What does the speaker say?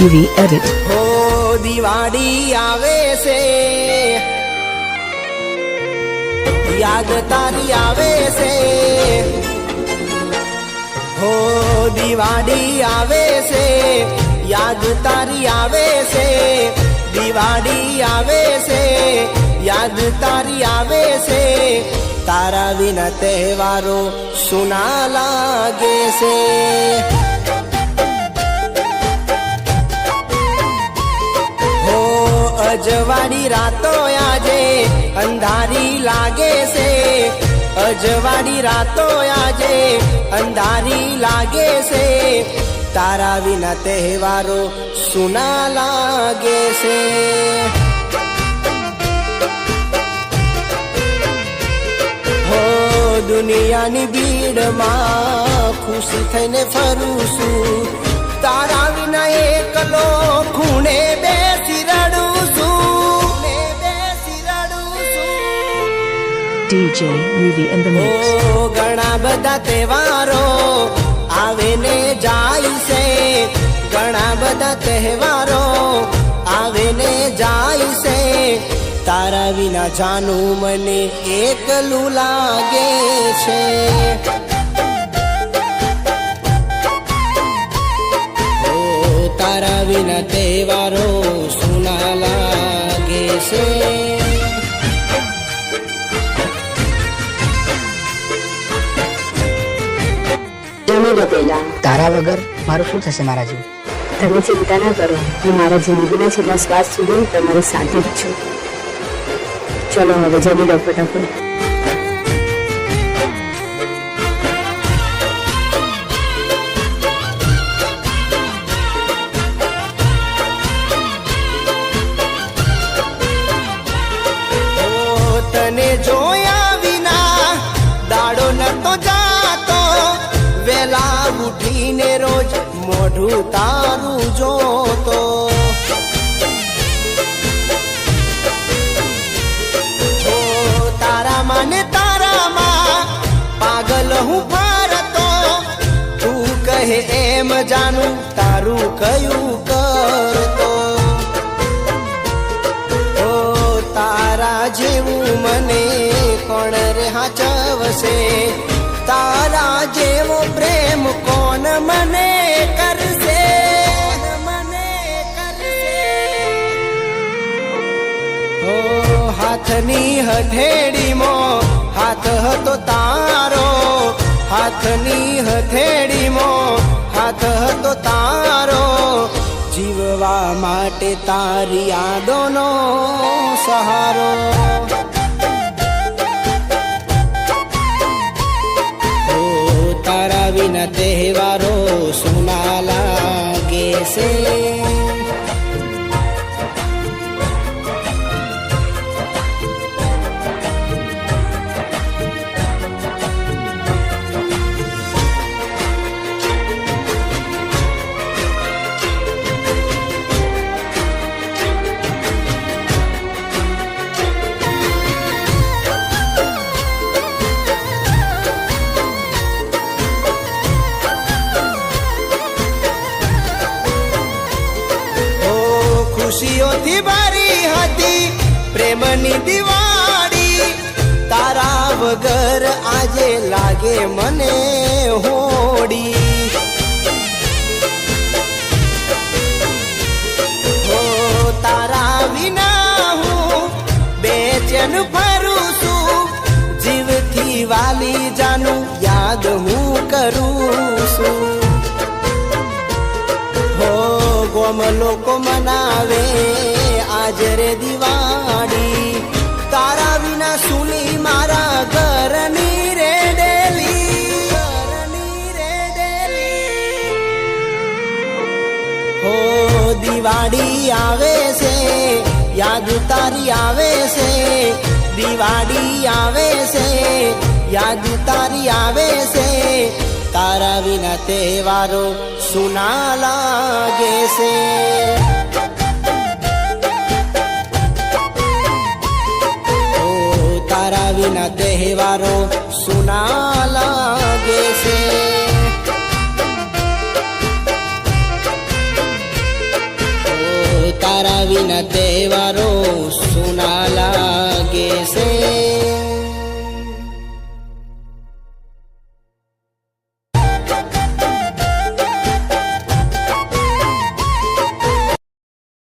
UV edit. हो दिवाળી આવે છે યાદ તારી આવે છે हो दिवाળી આવે છે યાદ તારી આવે છે दिवाળી આવે છે યાદ તારી આવે છે તારા વિના તહેવારો સુના લાગે છે અજવાળી રાતો આજે અંધારી લાગે છે અજવાળી રાતો આજે અંધારી લાગે છે તારા વિના તહેવારો સુના લાગે છે હો દુનિયાની ભીડમાં ખુશી થઈને ફરું છું તારા વિના એકલો ખૂણે બેસી રડું છું DJ UV in the mix. ઘણા બધા તહેવારો આવે ને જાય છે ઘણા બધા તહેવારો આવે ને જાય છે તારા વિના જાનું મને એકલું લાગે છે તારા વિના તહેવારો સુના લાગે છે જમી લો પેલા તારા વગર મારું શું થશે મારા જેવું? તમે ચિંતા ના કરો હું મારા જિંદગીના છેલ્લા શ્વાસ સુધી તમારી સાથે જ છું ચલો હવે જમી લો ફટાફટ તને જોયા વિના દાડો નતો જાતો વેલા ઉઠીને રોજ મોઢું તારું જોતો તારામાં ને તારામાં પાગલ હું ફરતો તું કહે એમ જાનું તારું કયું કરતો તારા જેવું મને કોણ રે હાચવશે તારા જેવો પ્રેમ કોણ મને કરશે ઓ હાથની હથેળીમાં હાથ હતો તારો હાથની હથેળીમાં હાથ હતો તારો જીવવા માટે તારી યાદોનો સહારો તારા વિના તહેવારો સુના લાગે છે ખુશીઓથી ભરી હતી પ્રેમની દિવાળી તારા વગર આજે લાગે મને હોડી હો તારા વિના હું બેચેન ફરું છું જીવથી વાલી જાનું યાદ હું કરું છું ગોમ લોકો મનાવે આજ રે દિવાળી તારા વિના સુની મારા ઘરની રે ડેલી હો દિવાળી આવે છે યાદ તારી આવે છે દિવાળી આવે છે યાદ તારી આવે છે તારા વિના તહેવારો સુના લાગે છે તારા વિના તહેવારો સુના લાગે છે દિવાળીના તહેવારો